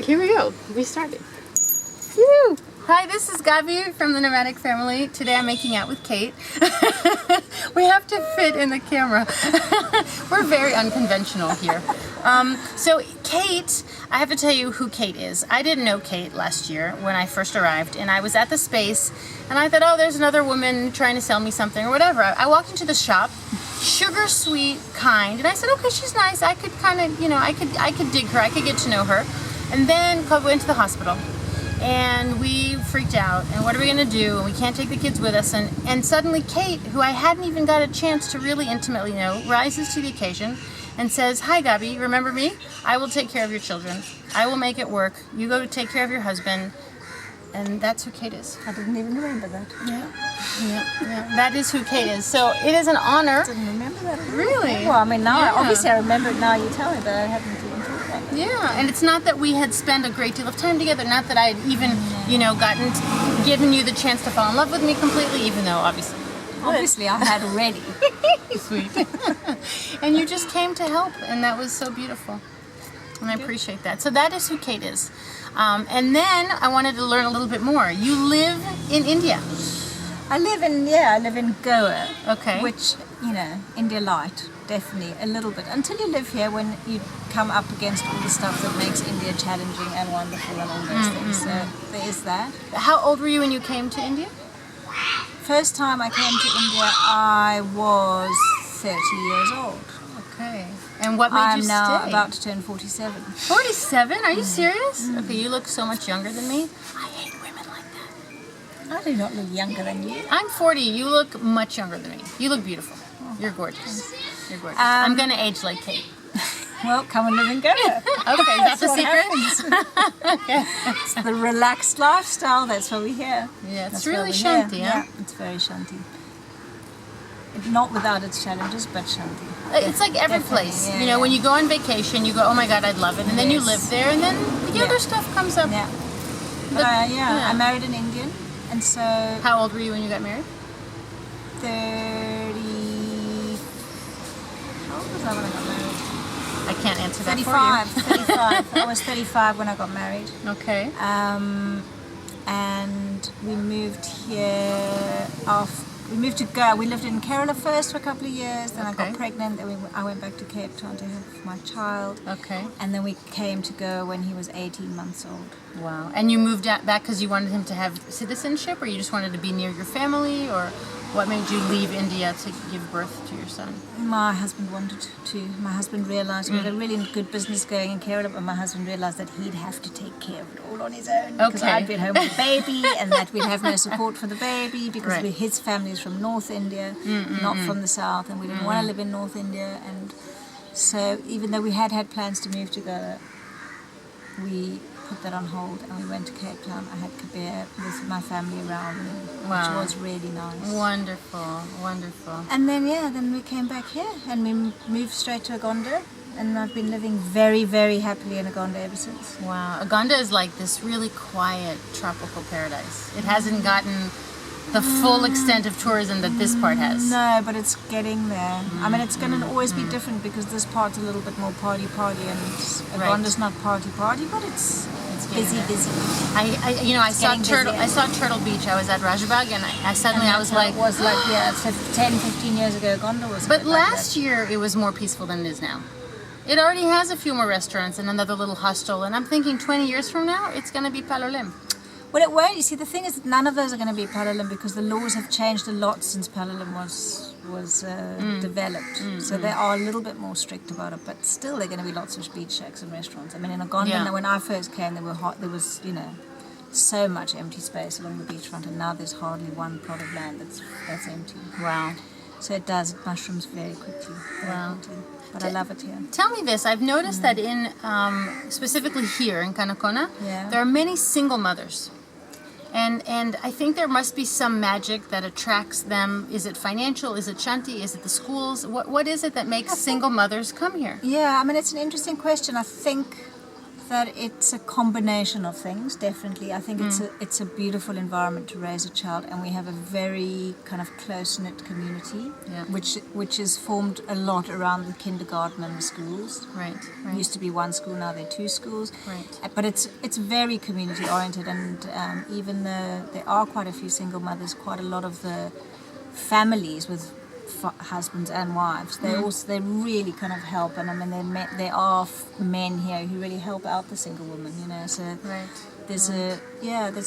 here we go. We started. Woo! Hi, this is Gabi from the Nomadic Family. Today I'm making out with Kate. We have to fit in the camera. We're very unconventional here. So Kate, I have to tell you who Kate is. I didn't know Kate last year when I first arrived, and I was at the space, and I thought, oh, there's another woman trying to sell me something or whatever. I walked into the shop, sugar sweet, kind, and I said, okay, she's nice. I could kind of, I could dig her. I could get to know her. And then we went to the hospital. And we freaked out, and what are we going to do? And we can't take the kids with us. And suddenly Kate, who I hadn't even got a chance to really intimately know, rises to the occasion and says, hi Gabi, remember me? I will take care of your children. I will make it work. You go to take care of your husband. And that's who Kate is. I didn't even remember that. Yeah. That is who Kate is. So it is an honor. I didn't remember that. Really? Well, I mean, now obviously I remember it now you tell me, but I haven't even thought about it. Yeah, and it's not that we had spent a great deal of time together, not that I had even, given you the chance to fall in love with me completely, even though Obviously I had already. Sweet. And you just came to help, and that was so beautiful. And I appreciate that. So that is who Kate is. And then I wanted to learn a little bit more. You live in India. I live in Goa. Okay. Which, India light, definitely, a little bit. Until you live here, when you come up against all the stuff that makes India challenging and wonderful and all those things. So there is that. How old were you when you came to India? First time I came to India, I was 30 years old. Okay. And what made you stay? I'm now about to turn 47. 47? Are you serious? Okay, you look so much younger than me. I hate women like that. I do not look younger than you. I'm 40. You look much younger than me. You look beautiful. You're gorgeous. You're gorgeous. I'm going to age like Kate. Well, come and live in Goa. Okay, is that the secret? Okay. It's the relaxed lifestyle. That's what we hear. Yeah, it's really shanty, huh? Yeah, it's very shanty. Not without its challenges, but shanty. It's like every place. When you go on vacation, you go, oh my God, I'd love it. And then you live there, and then the other stuff comes up. Yeah. I married an Indian, and so... How old were you when you got married? 30... How old was I when I got married? I can't answer that 35. I was 35 when I got married. Okay. And we moved here We moved to Goa. We lived in Kerala first for a couple of years, then I got pregnant, then I went back to Cape Town to have my child. Okay. And then we came to Goa when he was 18 months old. Wow. And you moved back because you wanted him to have citizenship, or you just wanted to be near your family, or what made you leave India to give birth to your son? My husband wanted to. My husband realized we had a really good business going in Kerala, but my husband realized that he'd have to take care of it all on his own because I'd be at home with the baby, and that we'd have no support for the baby because his family is from North India, not from the South, and we didn't want to live in North India. And so even though we had plans to move together, we put that on hold and we went to Cape Town. I had Kabir with my family around me, which was really nice. Wonderful, wonderful. And then we came back here and we moved straight to Agonda, and I've been living very, very happily in Agonda ever since. Wow, Agonda is like this really quiet tropical paradise. It hasn't gotten the full extent of tourism that this part has. No, but it's getting there. I mean, it's going to always be different because this part's a little bit more party, and Agonda's not party, but it's busy. I saw Turtle Beach. I was at Rajabag, and I was like, it was like 10, 15 years ago. Agonda was. But last year it was more peaceful than it is now. It already has a few more restaurants and another little hostel, and I'm thinking 20 years from now it's going to be Palolem. Well, it won't. You see, the thing is that none of those are going to be Palolem because the laws have changed a lot since Palolem was developed. So they are a little bit more strict about it, but still there are going to be lots of beach shacks and restaurants. I mean, in Agonda, when I first came, there was so much empty space along the beachfront, and now there's hardly one plot of land that's empty. Wow. So it mushrooms very quickly. But I love it here. Tell me this. I've noticed that in, specifically here in Canacona, there are many single mothers. And I think there must be some magic that attracts them. Is it financial? Is it shanti? Is it the schools? What is it that makes single mothers come here? Yeah, I mean, it's an interesting question. I think that it's a combination of things, definitely. I think it's a beautiful environment to raise a child, and we have a very kind of close-knit community, which is formed a lot around the kindergarten and the schools. Right. It used to be one school, now there are two schools. Right. But it's very community-oriented, and even though there are quite a few single mothers, quite a lot of the families with husbands and wives, they really kind of help, and I mean there are men here who really help out the single women, you know. So there's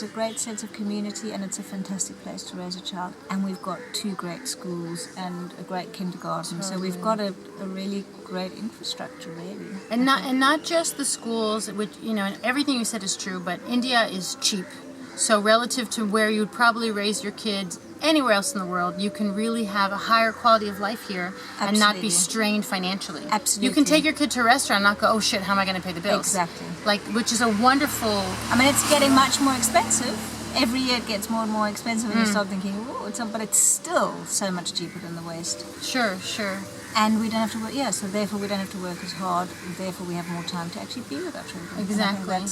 a great sense of community, and it's a fantastic place to raise a child. And we've got 2 great schools and a great kindergarten, so we've got a really great infrastructure, really. And not just the schools, which, you know, and everything you said is true, but India is cheap. So relative to where you'd probably raise your kids anywhere else in the world, you can really have a higher quality of life here and not be strained financially. Absolutely. You can take your kid to a restaurant and not go, oh shit, how am I going to pay the bills? Exactly. Like, which is a wonderful... I mean, it's getting much more expensive. Every year it gets more and more expensive, and you start thinking, oh, but it's still so much cheaper than the West. Sure. And we don't have to work, so therefore we don't have to work as hard, and therefore we have more time to actually be with our children. Exactly. That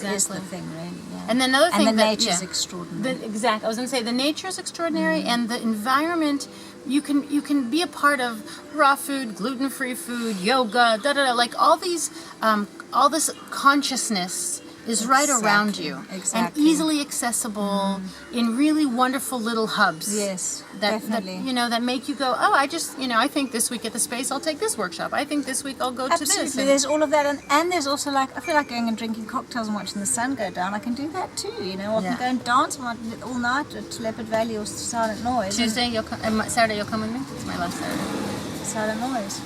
is the thing, really. Yeah. And another thing, and the nature is extraordinary. I was going to say, the nature is extraordinary, and the environment, you can be a part of raw food, gluten-free food, yoga, like all this consciousness is right around you, and easily accessible in really wonderful little hubs. Yes, definitely. That make you go, oh, I think this week at the Space I'll take this workshop. I think this week I'll go to this. Absolutely, there's all of that, and there's also I feel like going and drinking cocktails and watching the sun go down. I can do that too, or I can go and dance all night at Leopard Valley or Silent Noise. Saturday you'll come with me? It's my last Saturday. Silent Noise?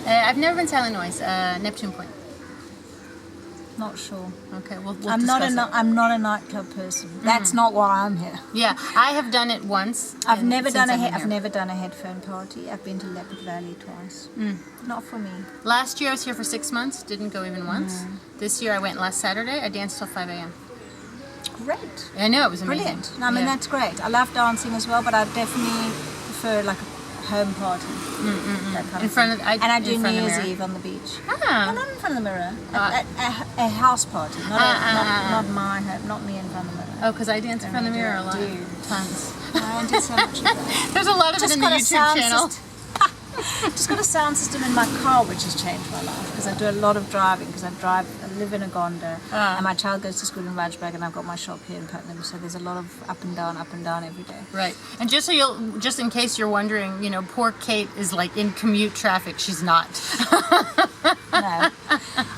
I've never been Silent Noise. Neptune Point. Not sure. Okay, we'll I'm not a nightclub person. That's not why I'm here. Yeah, I have done it once. I've never done a headphone party. I've been to Leopard Valley twice. Not for me. Last year I was here for 6 months. Didn't go even once. This year I went last Saturday. I danced till 5 a.m. Great. I know, it was amazing. Brilliant. No, I mean that's great. I love dancing as well, but I definitely prefer like a home party. That kind of thing. And I do New Year's Eve on the beach. Ah. No, not in front of the mirror. A house party, not my home, not me in front of the mirror. Oh, because I dance in front of the mirror a lot. Tons. I do so much of that. There's a lot of it in the YouTube channel. Just got a sound system in my car, which has changed my life, because I do a lot of driving, because I live in Agonda, and my child goes to school in Rajburg, and I've got my shop here in Putnam, so there's a lot of up and down every day. Right. And just in case you're wondering, poor Kate is like in commute traffic. She's not. No.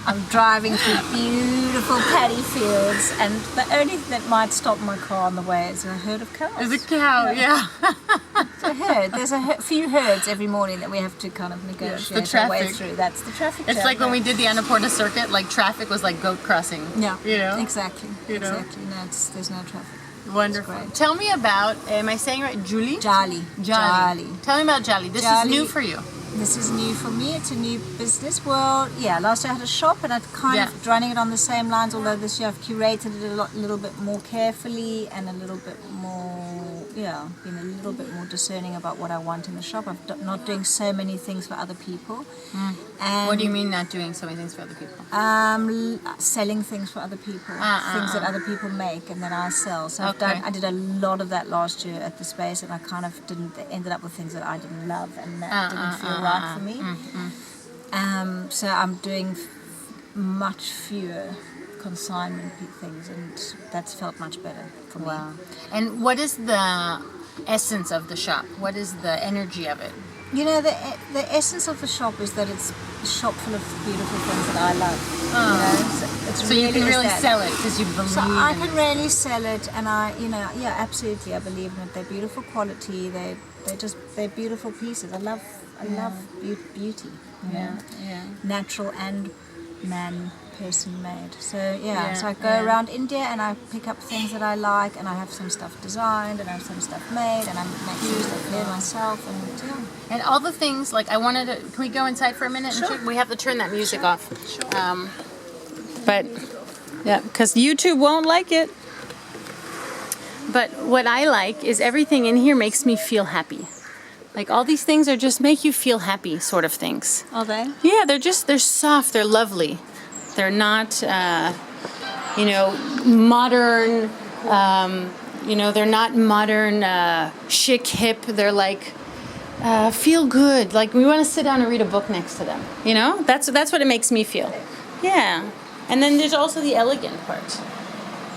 I'm driving through beautiful paddy fields, and the only thing that might stop my car on the way is a herd of cows. There's a cow, yeah. It's a herd. There's a few herds every morning that we have to kind of negotiate our way through. That's the traffic. It's like when we did the Annapurna circuit, like traffic was like goat crossing. Yeah. Exactly. Exactly. No, there's no traffic. Wonderful. Tell me about, am I saying right? Jooli? Jooli. Tell me about Jooli. This is new for you. This is new for me. It's a new business. Well, last year I had a shop, and I've kind of running it on the same lines, although this year I've curated it a little bit more carefully and a little bit more, been a little bit more discerning about what I want in the shop. I'm not doing so many things for other people. And what do you mean not doing so many things for other people? Selling things for other people, things that other people make and then I sell. So I did a lot of that last year at the Space, and I kind of ended up with things that I didn't love, and that didn't feel right for me. So I'm doing much fewer consignment things, and that's felt much better for me. And what is the essence of the shop? What is the energy of it? The essence of the shop is that it's a shop full of beautiful things that I love. So you can really sell it because you believe So I can really sell it, and absolutely, I believe in it. They're beautiful quality. They're beautiful pieces. I love beauty. Natural and person made. So so I go around India and I pick up things that I like, and I have some stuff designed and I have some stuff made, and I make shoes that fit myself, and all the things, like I wanted to, can we go inside for a minute? Sure. We have to turn that music off. Sure. But because YouTube won't like it. But what I like is everything in here makes me feel happy. Like all these things are just make you feel happy sort of things. Are they? Yeah, they're soft, they're lovely. They're not, you know, modern. You know, they're not modern, chic, hip. They're like feel good. Like we want to sit down and read a book next to them. You know, that's what it makes me feel. Yeah. And then there's also the elegant part.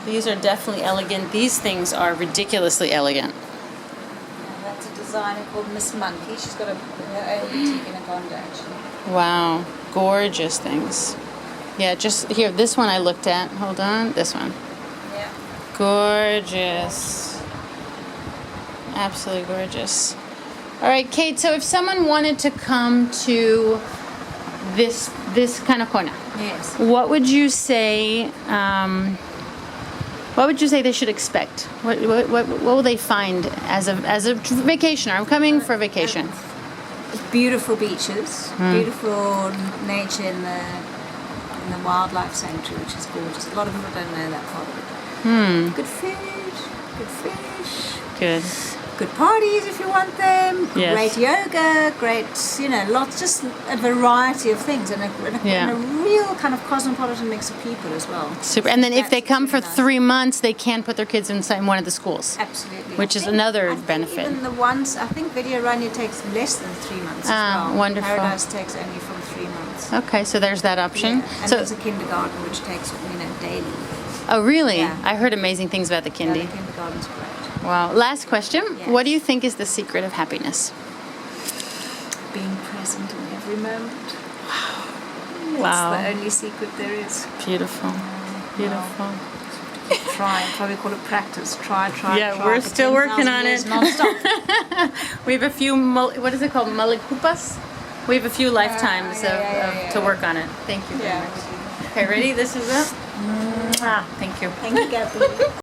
These are definitely elegant. These things are ridiculously elegant. And that's a designer called Miss Monkey. She's got her own boutique in Canacona, actually. Wow, gorgeous things. Yeah, just here. This one I looked at. Hold on, this one. Yeah. Gorgeous. Absolutely gorgeous. All right, Kate, so if someone wanted to come to this Canacona, Yes. what would you say they should expect? What will they find as a vacationer? I'm coming for vacation. Beautiful beaches, beautiful nature in the wildlife sanctuary, which is gorgeous. A lot of people don't know that part of it. Good food, good fish, good parties if you want them. Yes. Great yoga, great, you know, lots, just a variety of things, and a real kind of cosmopolitan mix of people as well. Super. And then if they That's come for really nice. 3 months, they can put their kids in one of the schools. Absolutely. Which is I think another benefit. Even the ones, I think Video Rania takes less than 3 months as well. Wonderful. Paradise takes only from 3 months. Okay, so there's that option. Yeah. And So, there's a kindergarten which takes, daily. oh really? Yeah. I heard amazing things about the Yeah, kindy. the kindergarten's great. Wow. Last question. Yes. What do you think is the secret of happiness? Being present in every moment. Wow. That's the only secret there is. Beautiful. Beautiful. Try, probably call it practice. Try. Yeah, try we're for still working 10,000 on years it. Non-stop. We have a few, what is it called? Malikupas? We have a few lifetimes to work on it. Thank you very much. Okay, ready? This is it. Thank you. Thank you, Gabby.